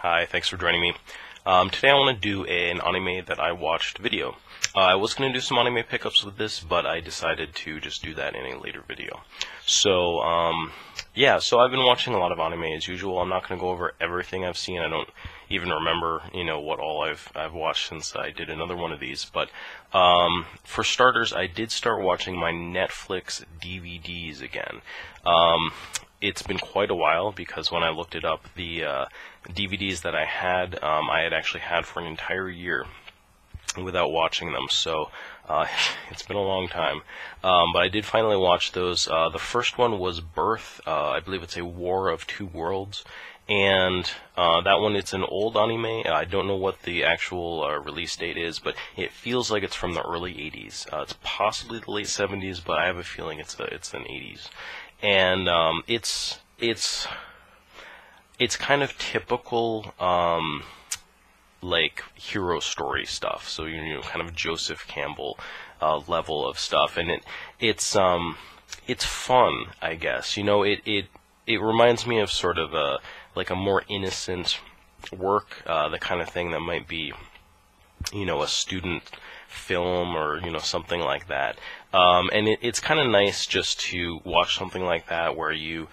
Hi, thanks for joining me. Today I want to do an anime that I watched video. I was going to do some anime pickups with this, but I decided to just do that in a later video. So, so I've been watching a lot of anime as usual. I'm not going to go over everything I've seen. I don't even remember, what all I've watched since I did another one of these. But for starters, I did start watching my Netflix DVDs again. It's been quite a while because when I looked it up, the DVDs that I had actually had for an entire year without watching them, so it's been a long time. But I did finally watch those. The first one was Birth. I believe it's a War of Two Worlds, and that one, it's an old anime. I don't know what the actual release date is, but it feels like it's from the early 80s. It's possibly the late 70s, but I have a feeling it's an 80s. And it's kind of typical like hero story stuff. So kind of Joseph Campbell level of stuff, and it's fun, I guess. It reminds me of sort of a more innocent work, the kind of thing that might be a student film or something like that. And it's kind of nice just to watch something like that where you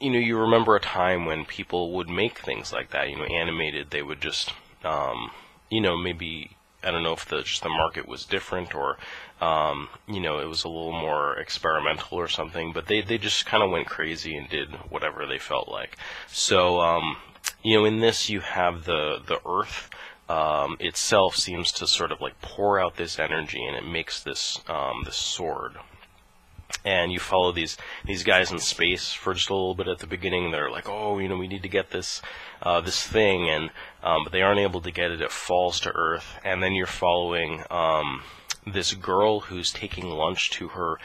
remember a time when people would make things like that, animated. They would just, maybe, I don't know if the market was different or, it was a little more experimental or something, but they just kind of went crazy and did whatever they felt like. So, in this you have the Earth itself seems to sort of pour out this energy, and it makes this sword. And you follow these guys in space for just a little bit at the beginning. They're like, oh, we need to get this thing, and but they aren't able to get it. It falls to Earth, and then you're following this girl who's taking lunch to her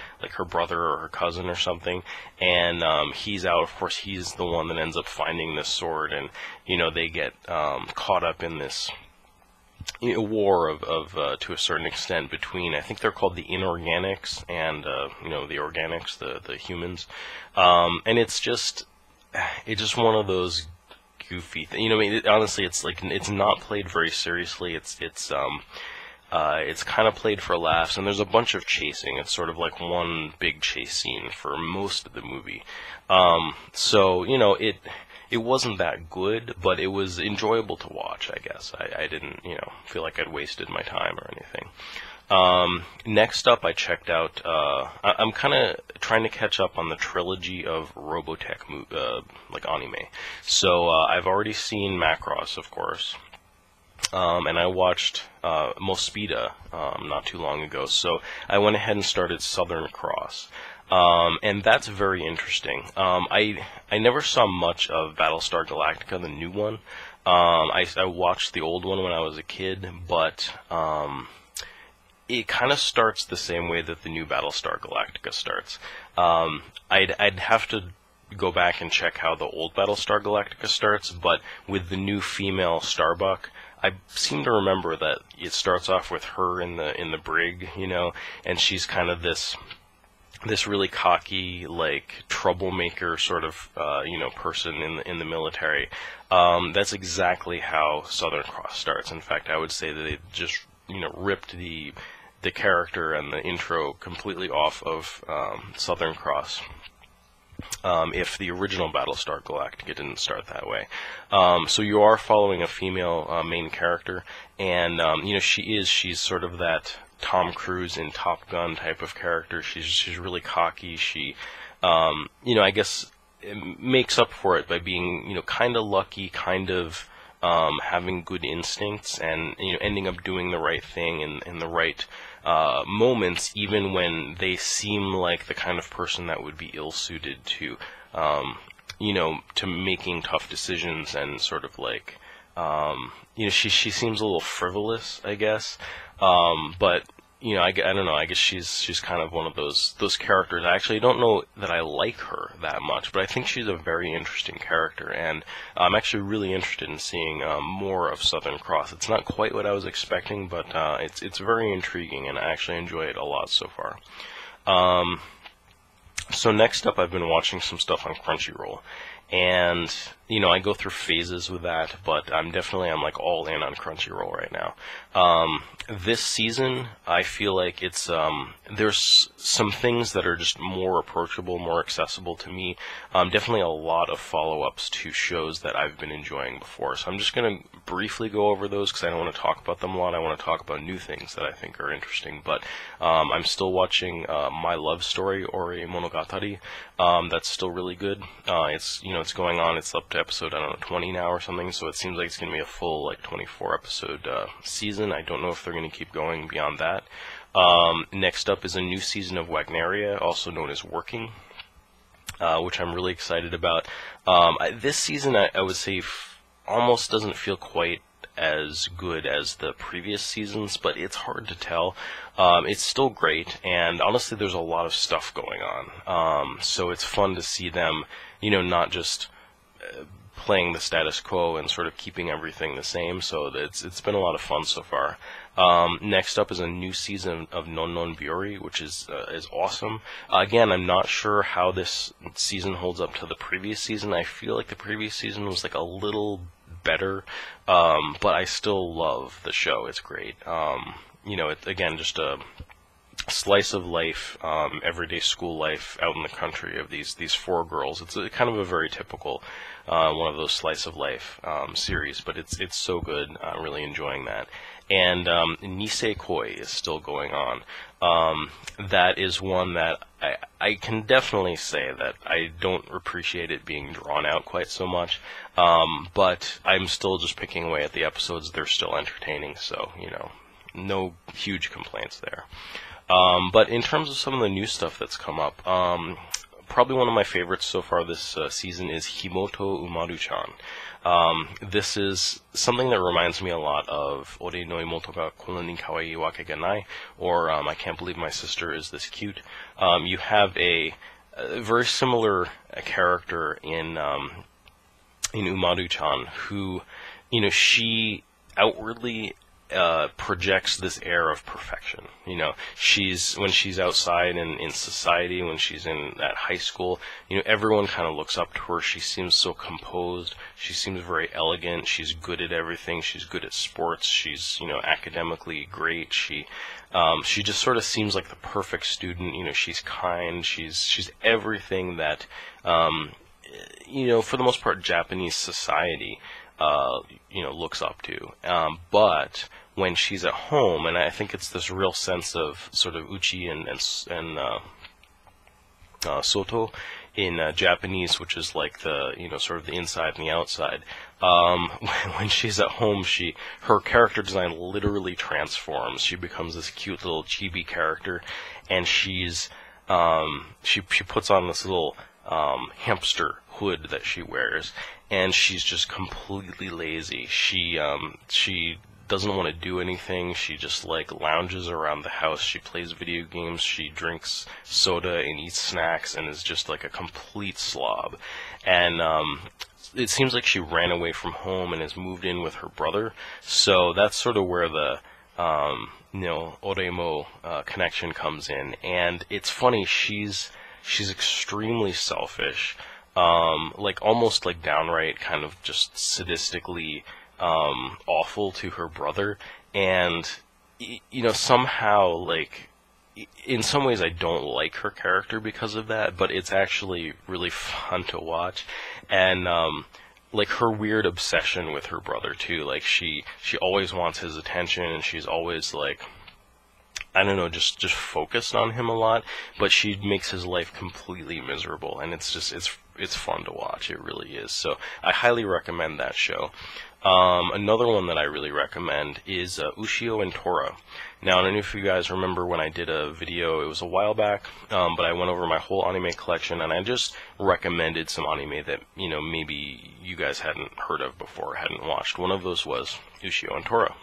brother or her cousin or something, and he's out. Of course, he's the one that ends up finding this sword, and they get caught up in this war of to a certain extent between, I think they're called the inorganics and the organics, the humans, and it's just one of those goofy things. Honestly, it's not played very seriously. It's kind of played for laughs, and there's a bunch of chasing. It's sort of like one big chase scene for most of the movie. So it wasn't that good, but it was enjoyable to watch, I guess. I didn't, feel like I'd wasted my time or anything. Next up, I checked out, I'm kind of trying to catch up on the trilogy of Robotech, anime. So, I've already seen Macross, of course. And I watched Mospeada not too long ago, so I went ahead and started Southern Cross. And that's very interesting. I never saw much of Battlestar Galactica, the new one. I watched the old one when I was a kid, but it kind of starts the same way that the new Battlestar Galactica starts. I'd have to go back and check how the old Battlestar Galactica starts, but with the new female Starbuck, I seem to remember that it starts off with her in the brig, and she's kind of this really cocky, troublemaker sort of, person in the military. That's exactly how Southern Cross starts. In fact, I would say that they just, ripped the character and the intro completely off of Southern Cross. If the original Battlestar Galactica didn't start that way. So you are following a female main character, and she's sort of that Tom Cruise in Top Gun type of character. She's really cocky. She, I guess makes up for it by being, kind of lucky, kind of having good instincts, and ending up doing the right thing in the right moments, even when they seem like the kind of person that would be ill-suited to, to making tough decisions, and sort of she seems a little frivolous, I guess, but I don't know. I guess she's kind of one of those characters. I actually don't know that I like her that much, but I think she's a very interesting character, and I'm actually really interested in seeing more of Southern Cross. It's not quite what I was expecting, but it's very intriguing, and I actually enjoy it a lot so far. So next up, I've been watching some stuff on Crunchyroll, and you know, I go through phases with that, but I'm like all in on Crunchyroll right now. This season, I feel like it's, there's some things that are just more approachable, more accessible to me. Definitely a lot of follow-ups to shows that I've been enjoying before. So I'm just going to briefly go over those because I don't want to talk about them a lot. I want to talk about new things that I think are interesting. But I'm still watching My Love Story, or a Monogatari. That's still really good. It's, you know, it's going on. It's up to episode, I don't know, 20 now or something. So it seems like it's going to be a full, like, 24 episode season. I don't know if they're going to keep going beyond that. Next up is a new season of Wagnaria, also known as Working, which I'm really excited about. This season, I would say, almost doesn't feel quite as good as the previous seasons, but it's hard to tell. It's still great, and honestly, there's a lot of stuff going on. So it's fun to see them, you know, not just playing the status quo and sort of keeping everything the same. So it's been a lot of fun so far. Next up is a new season of Non Biyori, which is awesome. Again, I'm not sure how this season holds up to the previous season. I feel like the previous season was like a little better, but I still love the show. It's great. You know, again, just a slice of life, everyday school life out in the country of these four girls. It's kind of a very typical one of those slice of life series, but it's so good. I'm really enjoying that. And Nisekoi is still going on. That is one that I can definitely say that I don't appreciate it being drawn out quite so much, but I'm still just picking away at the episodes. They're still entertaining, so, you know, no huge complaints there. But in terms of some of the new stuff that's come up, probably one of my favorites so far this season is Himouto Umaru-chan. This is something that reminds me a lot of Ore no imoto ga konan ni kawaii wake ga nai, or I Can't Believe My Sister Is This Cute. You have a very similar character in Umaru-chan, who, you know, she outwardly projects this air of perfection. You know, when she's outside in society, when she's at high school, you know, everyone kind of looks up to her. She seems so composed. She seems very elegant. She's good at everything. She's good at sports. She's, you know, academically great. She just sort of seems like the perfect student. You know, she's kind. She's everything that, you know, for the most part, Japanese society, you know, looks up to. But when she's at home, and I think it's this real sense of sort of uchi and soto in Japanese, which is like the, you know, sort of the inside and the outside. When she's at home, her character design literally transforms. She becomes this cute little chibi character, and she puts on this little hamster hood that she wears, and she's just completely lazy. She doesn't want to do anything. She just, like, lounges around the house. She plays video games. She drinks soda and eats snacks and is just like a complete slob. And it seems like she ran away from home and has moved in with her brother. So that's sort of where the you know, Oremo connection comes in. And it's funny, she's extremely selfish, like almost like downright kind of just sadistically awful to her brother, and you know, somehow, like, in some ways I don't like her character because of that, but it's actually really fun to watch. And like her weird obsession with her brother too, like she always wants his attention, and she's always like, I don't know, just focused on him a lot, but she makes his life completely miserable, and it's fun to watch. It really is. So I highly recommend that show. Another one that I really recommend is Ushio and Tora. Now, I don't know if you guys remember when I did a video, it was a while back, but I went over my whole anime collection, and I just recommended some anime that, you know, maybe you guys hadn't heard of before, hadn't watched. One of those was Ushio and Tora.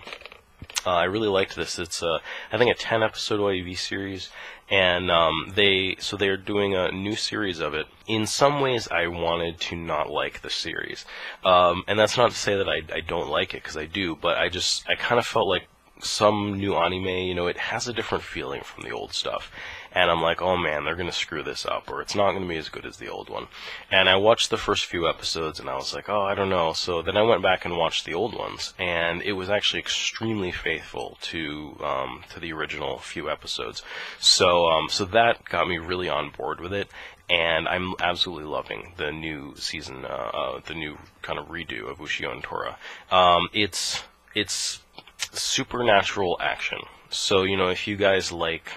I really liked this. It's I think a 10-episode OAV series, and they're doing a new series of it. In some ways, I wanted to not like the series, and that's not to say that I don't like it, because I do. But I kind of felt like some new anime, you know, it has a different feeling from the old stuff. And I'm like, oh man, they're going to screw this up, or it's not going to be as good as the old one. And I watched the first few episodes, and I was like, oh, I don't know. So then I went back and watched the old ones, and it was actually extremely faithful to the original few episodes. So that got me really on board with it, and I'm absolutely loving the new season, the new kind of redo of Ushio and Tora. It's supernatural action. So, you know, if you guys like,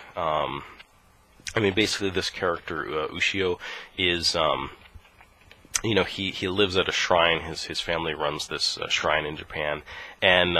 I mean, basically this character, Ushio, is, you know, he lives at a shrine. His family runs this shrine in Japan, and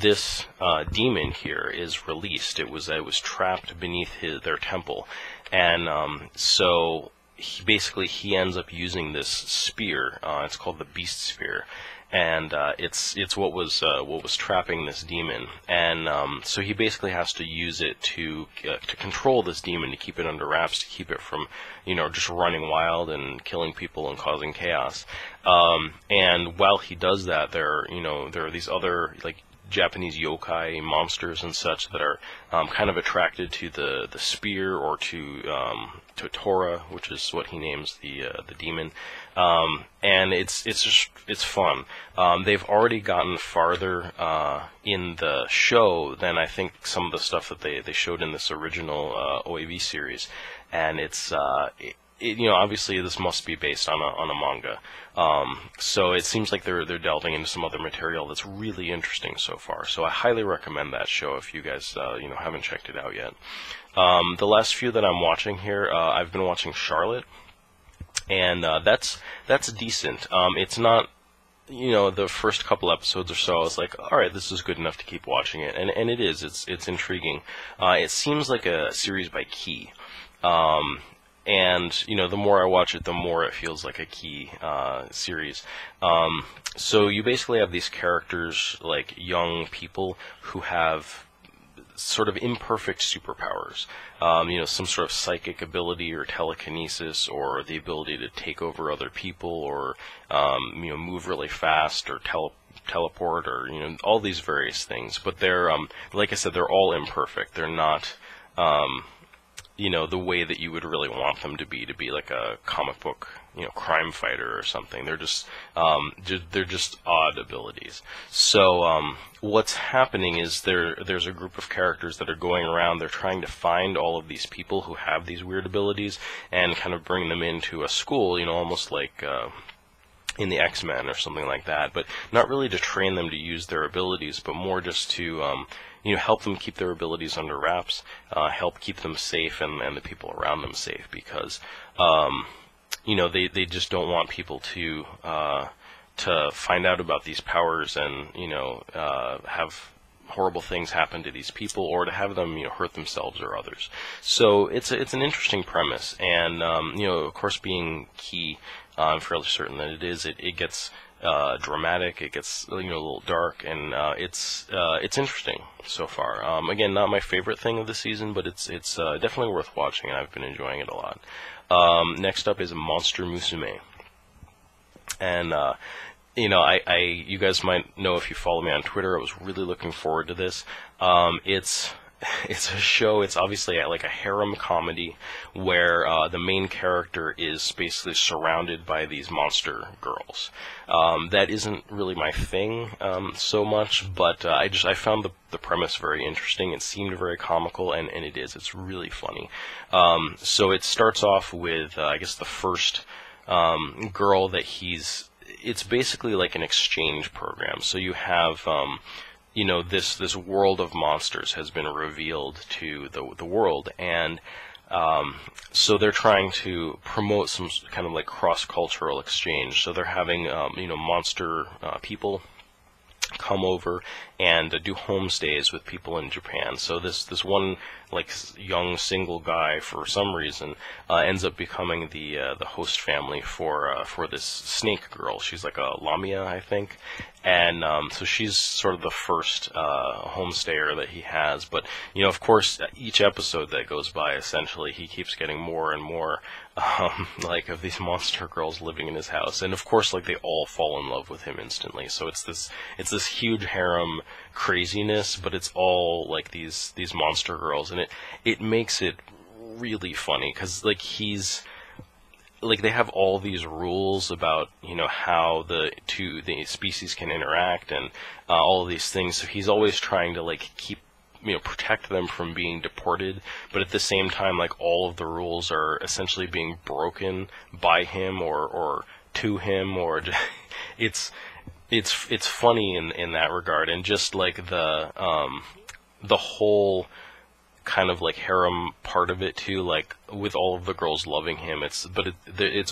this demon here is released. It was trapped beneath their temple, and so he ends up using this spear. It's called the Beast Spear. And it's what was trapping this demon, and so he basically has to use it to control this demon, to keep it under wraps, to keep it from, you know, just running wild and killing people and causing chaos. And while he does that, there are these other, like, Japanese yokai monsters and such that are kind of attracted to the spear, or to Tora, which is what he names the demon, and it's fun. They've already gotten farther in the show than I think some of the stuff that they showed in this original OAV series, and it's you know, obviously this must be based on a manga, so it seems like they're delving into some other material that's really interesting so far. So I highly recommend that show if you guys you know, haven't checked it out yet. The last few that I'm watching here, I've been watching Charlotte, and that's decent. It's not, you know, the first couple episodes or so, I was like, all right, this is good enough to keep watching it, and it is. It's intriguing. It seems like a series by Key. And, you know, the more I watch it, the more it feels like a Key series. So you basically have these characters, like young people, who have sort of imperfect superpowers. You know, some sort of psychic ability, or telekinesis, or the ability to take over other people, or, you know, move really fast, or teleport, or, you know, all these various things. But they're, like I said, they're all imperfect. They're not, you know, the way that you would really want them to be like a comic book, you know, crime fighter or something. They're just odd abilities. So what's happening is there's a group of characters that are going around. They're trying to find all of these people who have these weird abilities and kind of bring them into a school, you know, almost like in the X-Men or something like that, but not really to train them to use their abilities, but more just to you know, help them keep their abilities under wraps, help keep them safe, and the people around them safe, because you know, they just don't want people to find out about these powers and, you know, have horrible things happen to these people, or to have them, you know, hurt themselves or others. So it's an interesting premise, and you know, of course, being Key, I'm fairly certain that it gets dramatic, it gets, you know, a little dark, and it's interesting so far. Again, not my favorite thing of the season, but it's definitely worth watching, and I've been enjoying it a lot. Next up is Monster Musume, and you know, you guys might know if you follow me on Twitter, I was really looking forward to this. It's a show, it's obviously like a harem comedy, where the main character is basically surrounded by these monster girls. That isn't really my thing so much, but I found the premise very interesting. It seemed very comical, and it is. It's really funny. So it starts off with, I guess, the first girl that it's basically like an exchange program. So you have, you know, this world of monsters has been revealed to the world, and so they're trying to promote some kind of like cross-cultural exchange. So they're having, you know, monster people come over and do homestays with people in Japan. So this one, like, young single guy, for some reason, ends up becoming the host family for this snake girl. She's like a lamia, I think, And so she's sort of the first homestayer that he has. But, of course, each episode that goes by, essentially, he keeps getting more and more, like, of these monster girls living in his house. And, of course, like, they all fall in love with him instantly. So it's this huge harem craziness, but it's all, like, these monster girls. And it makes it really funny, because, like, they have all these rules about, how the species can interact, and all of these things. So he's always trying to, like, keep, protect them from being deported, but at the same time, like, all of the rules are essentially being broken by him or to him, or it's funny in that regard. And just like the whole kind of like harem part of it too, like with all of the girls loving him, it's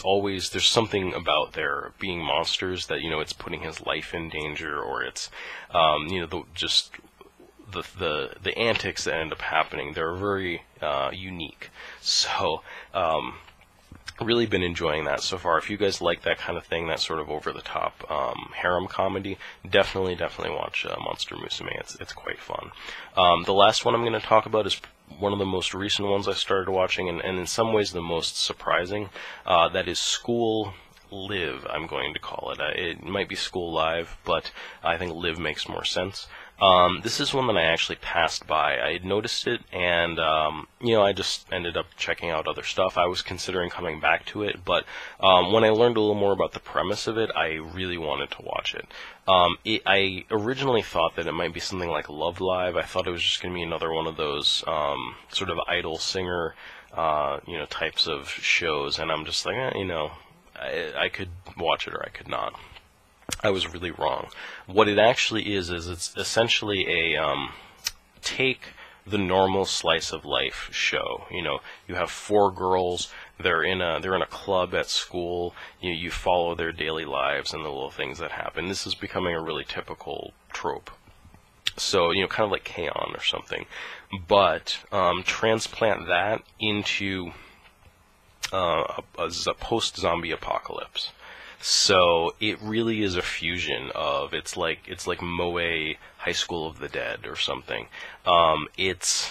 always, there's something about their being monsters that, it's putting his life in danger, or it's the antics that end up happening, they're very unique. So really been enjoying that so far. If you guys like that kind of thing, that sort of over-the-top harem comedy, definitely watch Monster Musume. It's quite fun. The last one I'm going to talk about is one of the most recent ones I started watching, and in some ways the most surprising. That is School Live, I'm going to call it. It might be School Live, but I think Live makes more sense. This is one that I actually passed by. I had noticed it, and, I just ended up checking out other stuff. I was considering coming back to it, but when I learned a little more about the premise of it, I really wanted to watch it. I originally thought that it might be something like Love Live. I thought it was just going to be another one of those sort of idol singer, types of shows, and I'm just like, I could watch it or I could not. I was really wrong. What it actually is it's essentially a take the normal slice of life show. You have 4 girls. They're in a club at school. You follow their daily lives and the little things that happen. This is becoming a really typical trope. So kind of like K-On! Or something, but transplant that into a post-zombie apocalypse. So it really is a fusion of, it's like Moe High School of the Dead or something. It's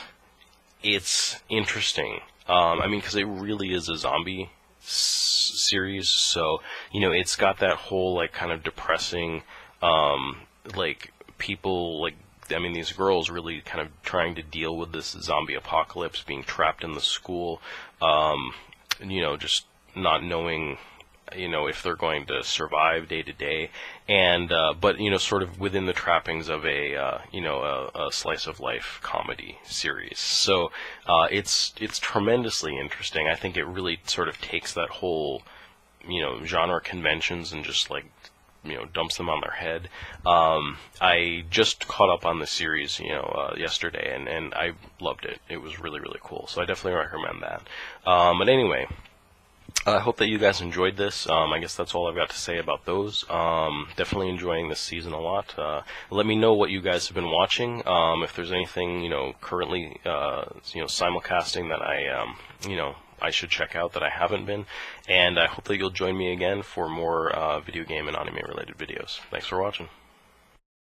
interesting. Because it really is a zombie series. So it's got that whole like kind of depressing, like people like. These girls really kind of trying to deal with this zombie apocalypse, being trapped in the school, just not knowing, if they're going to survive day to day, and but sort of within the trappings of a slice of life comedy series. So it's tremendously interesting. I think it really sort of takes that whole genre conventions and just like dumps them on their head. I just caught up on the series yesterday, and I loved it. It was really cool. So I definitely recommend that. But anyway, I hope that you guys enjoyed this. I guess that's all I've got to say about those. Definitely enjoying this season a lot. Let me know what you guys have been watching. If there's anything, currently, simulcasting that I should check out that I haven't been. And I hope that you'll join me again for more video game and anime related videos. Thanks for watching.